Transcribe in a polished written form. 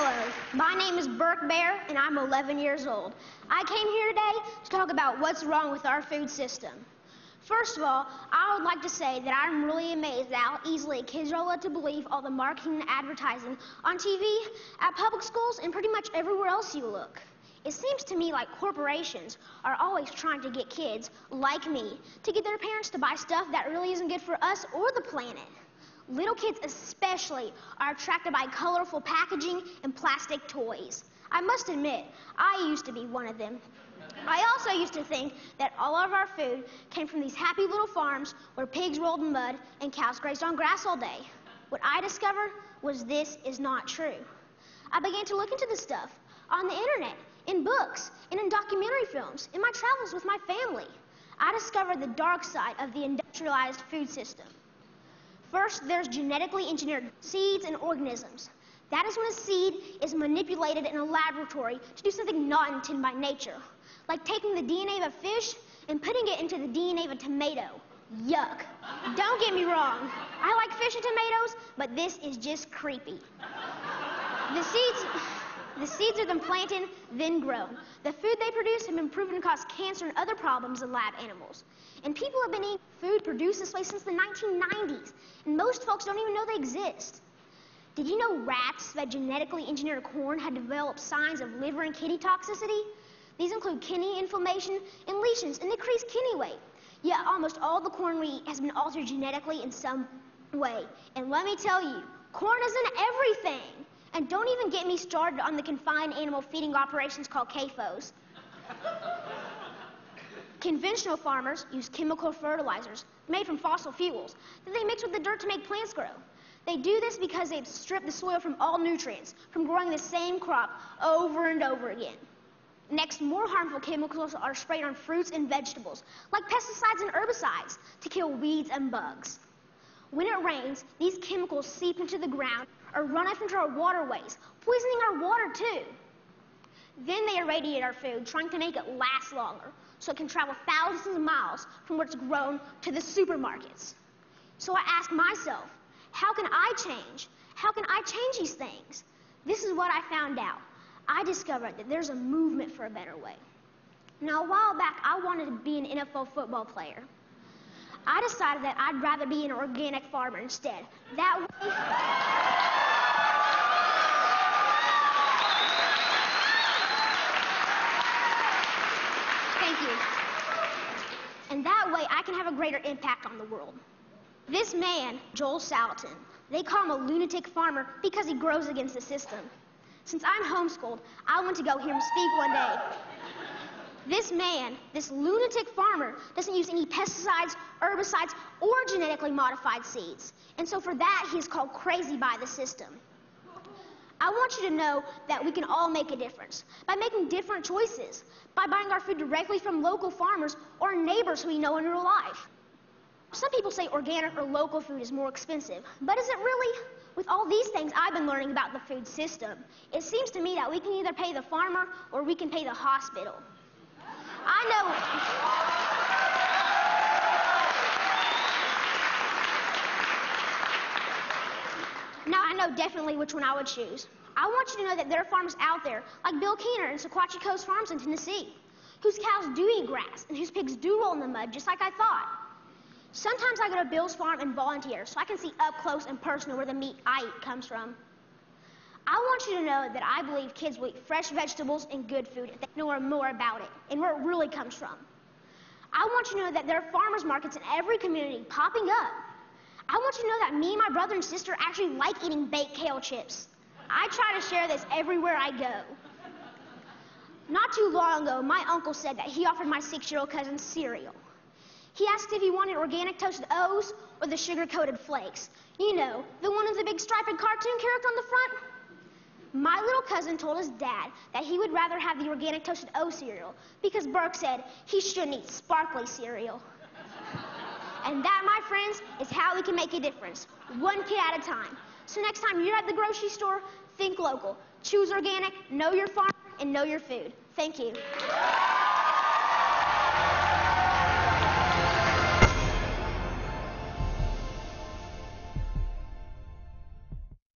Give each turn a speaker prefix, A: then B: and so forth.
A: Hello, my name is Birke Baehr, and I'm 11 years old. I came here today to talk about what's wrong with our food system. First of all, I would like to say that I'm really amazed at how easily kids are led to believe all the marketing and advertising on TV, at public schools, and pretty much everywhere else you look. It seems to me like corporations are always trying to get kids, like me, to get their parents to buy stuff that really isn't good for us or the planet. Little kids especially are attracted by colorful packaging and plastic toys. I must admit, I used to be one of them. I also used to think that all of our food came from these happy little farms where pigs rolled in mud and cows grazed on grass all day. What I discovered was this is not true. I began to look into this stuff on the internet, in books, and in documentary films, in my travels with my family. I discovered the dark side of the industrialized food system. First, there's genetically engineered seeds and organisms. That is when a seed is manipulated in a laboratory to do something not intended by nature, like taking the DNA of a fish and putting it into the DNA of a tomato. Yuck. Don't get me wrong. I like fish and tomatoes, but this is just creepy. The seeds are then planted, then grown. The food they produce have been proven to cause cancer and other problems in lab animals. And people have been eating food produced this way since the 1990s, and most folks don't even know they exist. Did you know rats that genetically engineered corn had developed signs of liver and kidney toxicity? These include kidney inflammation and lesions and decreased kidney weight. Yet almost all the corn we eat has been altered genetically in some way. And let me tell you, corn isn't everything. And don't even get me started on the confined animal feeding operations called CAFOs. Conventional farmers use chemical fertilizers made from fossil fuels that they mix with the dirt to make plants grow. They do this because they've stripped the soil from all nutrients from growing the same crop over and over again. Next, more harmful chemicals are sprayed on fruits and vegetables, like pesticides and herbicides, to kill weeds and bugs. When it rains, these chemicals seep into the ground or run off into our waterways, poisoning our water too. Then they irradiate our food, trying to make it last longer, so it can travel thousands of miles from where it's grown to the supermarkets. So I asked myself, how can I change? How can I change these things? This is what I found out. I discovered that there's a movement for a better way. Now, a while back, I wanted to be an NFL football player. I decided that I'd rather be an organic farmer instead. That way... Thank you. And that way, I can have a greater impact on the world. This man, Joel Salatin, they call him a lunatic farmer because he grows against the system. Since I'm homeschooled, I went to go hear him speak one day. This man, this lunatic farmer, doesn't use any pesticides, herbicides, or genetically modified seeds. And so for that, he's called crazy by the system. I want you to know that we can all make a difference by making different choices, by buying our food directly from local farmers or neighbors who we know in real life. Some people say organic or local food is more expensive, but is it really? With all these things I've been learning about the food system, it seems to me that we can either pay the farmer or we can pay the hospital. I know definitely which one I would choose. I want you to know that there are farmers out there, like Bill Keener and Sequatchie Coast Farms in Tennessee, whose cows do eat grass and whose pigs do roll in the mud just like I thought. Sometimes I go to Bill's farm and volunteer so I can see up close and personal where the meat I eat comes from. I want you to know that I believe kids will eat fresh vegetables and good food if they know more about it and where it really comes from. I want you to know that there are farmers markets in every community popping up. I want you to know that me and my brother and sister actually like eating baked kale chips. I try to share this everywhere I go. Not too long ago, my uncle said that he offered my 6-year-old cousin cereal. He asked if he wanted organic toasted O's or the sugar-coated flakes. You know, the one with the big striped cartoon character on the front. My little cousin told his dad that he would rather have the organic toasted O cereal because Birke said he shouldn't eat sparkly cereal. And that, my friends, is how we can make a difference, one kid at a time. So next time you're at the grocery store, think local. Choose organic, know your farm, and know your food. Thank you.